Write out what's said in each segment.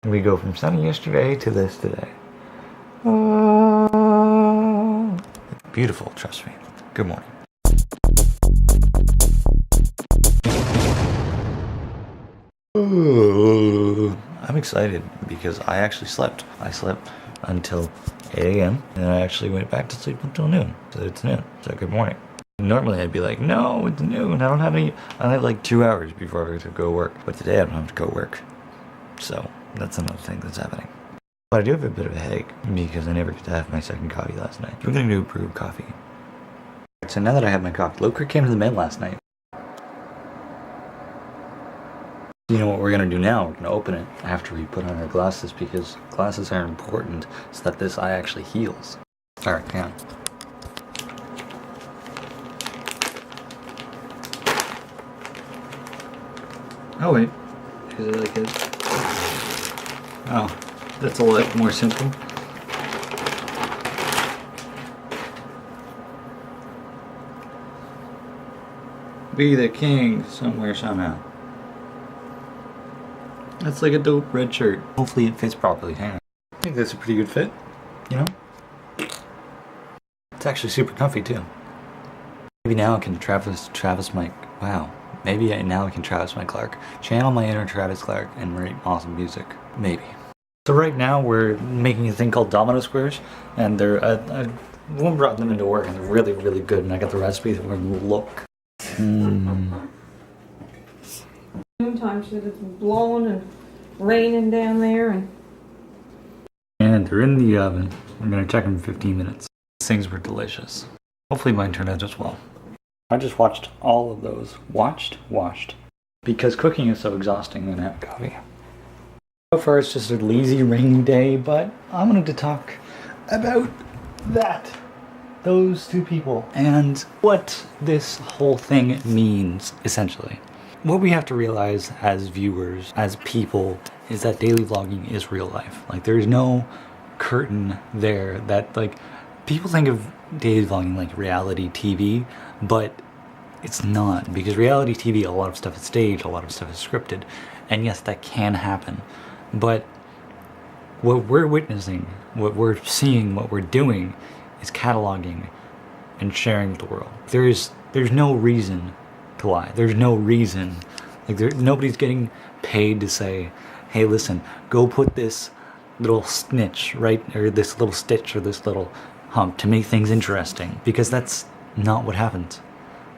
We go from sunny yesterday to this today. Beautiful, trust me. Good morning. I'm excited because I actually slept. I slept until 8 a.m. and I actually went back to sleep until noon. So it's noon. So good morning. Normally I'd be like, no, it's noon. I have like 2 hours before I have to go work. But today I don't have to go work. So that's another thing that's happening. But I do have a bit of a headache because I never got to have my second coffee last night. We're going to do brewed coffee. So now that I have my coffee, Loker came to the Mint last night. You know what we're going to do now? We're going to open it after we put on our glasses because glasses are important so that this eye actually heals. Alright, hang on. Oh wait, is it like this? Oh, that's a lot more simple. Be the king somewhere somehow. That's like a dope red shirt. Hopefully it fits properly. Hang on. I think that's a pretty good fit, you know? It's actually super comfy too. Maybe now I can Travis Mike. Wow. Maybe now I can Travis Mike Clark. Channel my inner Travis Clark and write awesome music. Maybe. So right now we're making a thing called domino squares, and they're I brought them into work and they're really, really good. And I got the recipe that we're gonna look. Noontime shit, it's blowing and raining down there, and they're in the oven. We're gonna check them in 15 minutes. These things were delicious. Hopefully mine turned out as well. I just watched all of those. Watched. Because cooking is so exhausting when I have coffee. So far it's just a lazy rainy day, but I'm going to talk about that. Those two people. And what this whole thing means, essentially. What we have to realize as viewers, as people, is that daily vlogging is real life. Like, there's no curtain there that, like, people think of daily vlogging like reality TV, but it's not, because reality TV, a lot of stuff is staged, a lot of stuff is scripted, and yes, that can happen, but what we're witnessing, what we're seeing, what we're doing is cataloging and sharing with the world. There's no reason to lie. There's no reason, like, nobody's getting paid to say, hey, listen, go put this little snitch, right, or this little stitch, or this little hump to make things interesting, because that's not what happens.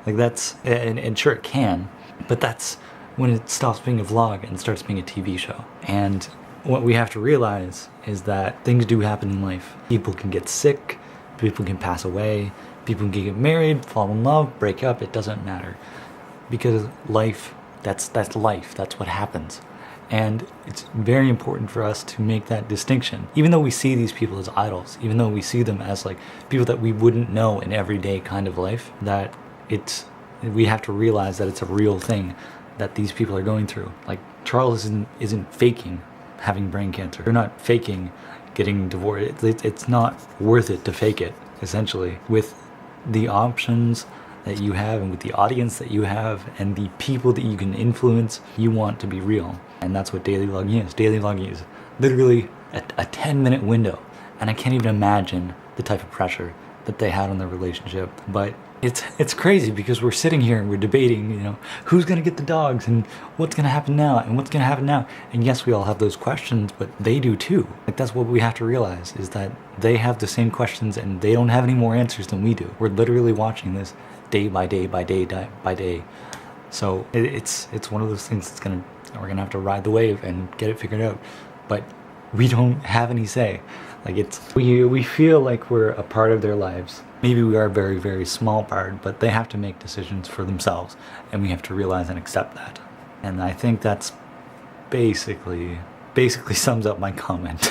Like, that's, and sure it can, but that's when it stops being a vlog and starts being a TV show. And what we have to realize is that things do happen in life. People can get sick, people can pass away, people can get married, fall in love, break up, it doesn't matter. Because life, that's life, that's what happens. And it's very important for us to make that distinction. Even though we see these people as idols, even though we see them as like people that we wouldn't know in everyday kind of life, that we have to realize that it's a real thing that these people are going through. Like, Charles isn't faking having brain cancer. They're not faking getting divorced. It's not worth it to fake it, essentially. With the options that you have and with the audience that you have and the people that you can influence, you want to be real. And that's what daily vlogging is. Daily vlogging is literally a 10-minute window. And I can't even imagine the type of pressure that they had on their relationship. But it's crazy because we're sitting here and we're debating, you know, who's gonna get the dogs and what's gonna happen now and what's gonna happen now. And yes, we all have those questions, but they do too. Like, that's what we have to realize, is that they have the same questions and they don't have any more answers than we do. We're literally watching this day by day by day by day. So it's one of those things that's we're gonna have to ride the wave and get it figured out. But we don't have any say. Like, we feel like we're a part of their lives. Maybe we are a very, very small part, but they have to make decisions for themselves, and we have to realize and accept that. And I think that's basically sums up my comment.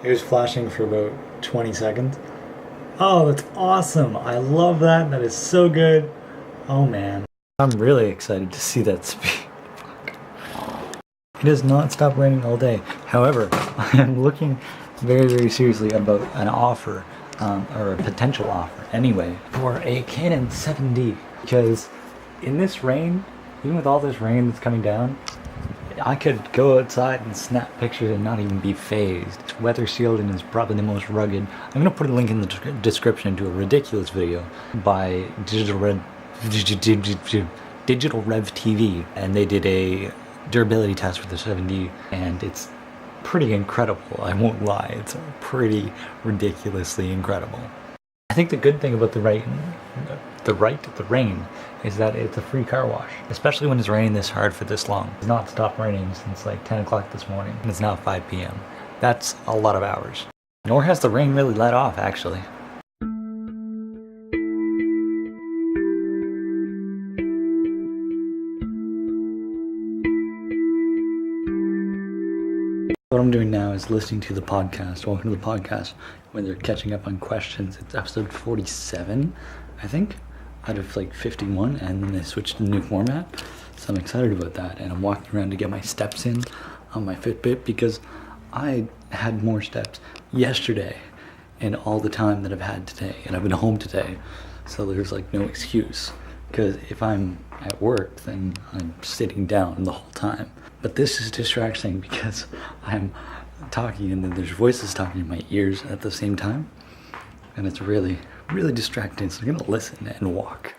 It was flashing for about 20 seconds. Oh, that's awesome. I love that. That is so good. Oh, man. I'm really excited to see that speed. It has not stopped raining all day. However, I am looking very, very seriously about an offer, or a potential offer anyway, for a Canon 7D. Because in this rain, even with all this rain that's coming down, I could go outside and snap pictures and not even be phased. It's weather sealed and is probably the most rugged. I'm going to put a link in the description to a ridiculous video by Digital Rev TV, and they did a durability test for the 7D, and it's pretty incredible. I won't lie, it's pretty ridiculously incredible. I think the good thing about the rain is that it's a free car wash, especially when it's raining this hard for this long. It's not stopped raining since like 10 o'clock this morning, and it's now 5 p.m. That's a lot of hours. Nor has the rain really let off, actually. What I'm doing now is listening to the podcast. Welcome to the podcast, when they're catching up on questions. It's episode 47, I think, out of like 51, and then they switched to the new format. So I'm excited about that, and I'm walking around to get my steps in on my Fitbit, because I had more steps yesterday and all the time that I've had today, and I've been home today, so there's like no excuse, because if I'm at work, then I'm sitting down the whole time. But this is distracting because I'm talking and then there's voices talking in my ears at the same time, and it's really, really distracting. So I'm gonna listen and walk.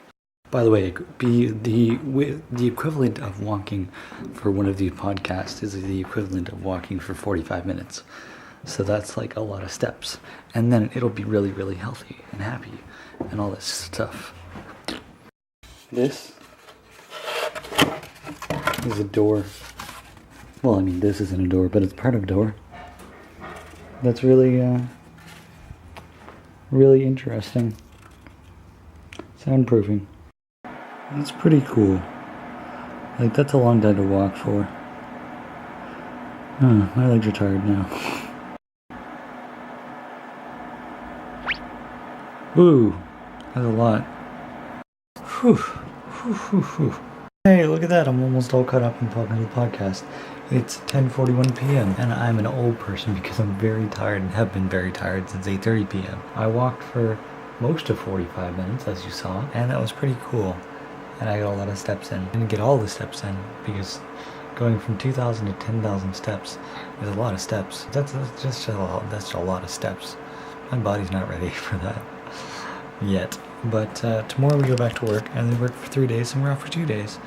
By the way, the equivalent of walking for one of these podcasts is the equivalent of walking for 45 minutes. So that's like a lot of steps, and then it'll be really, really healthy and happy and all this stuff. This is a door. Well, I mean, this isn't a door, but it's part of a door. That's really, really interesting. Soundproofing. That's pretty cool. Like, that's a long time to walk for. Oh, my legs are tired now. Ooh, that's a lot. Whew. Whew, whew, whew. Hey, look at that. I'm almost all caught up in talking to the podcast. It's 10:41 p.m. and I'm an old person because I'm very tired and have been very tired since 8:30 p.m. I walked for most of 45 minutes, as you saw, and that was pretty cool. And I got a lot of steps in. I didn't get all the steps in because going from 2,000 to 10,000 steps is a lot of steps. That's a lot of steps. My body's not ready for that yet. But tomorrow we go back to work, and we work for 3 days, and we're off for 2 days.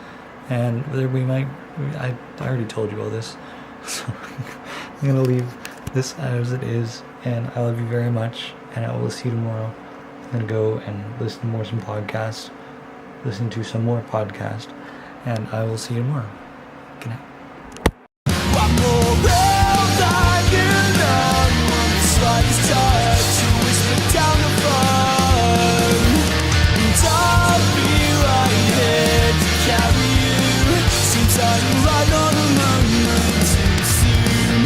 And I already told you all this, so I'm going to leave this as it is, and I love you very much, and I will see you tomorrow. I'm going to go and listen to some more podcasts, and I will see you tomorrow. Good night.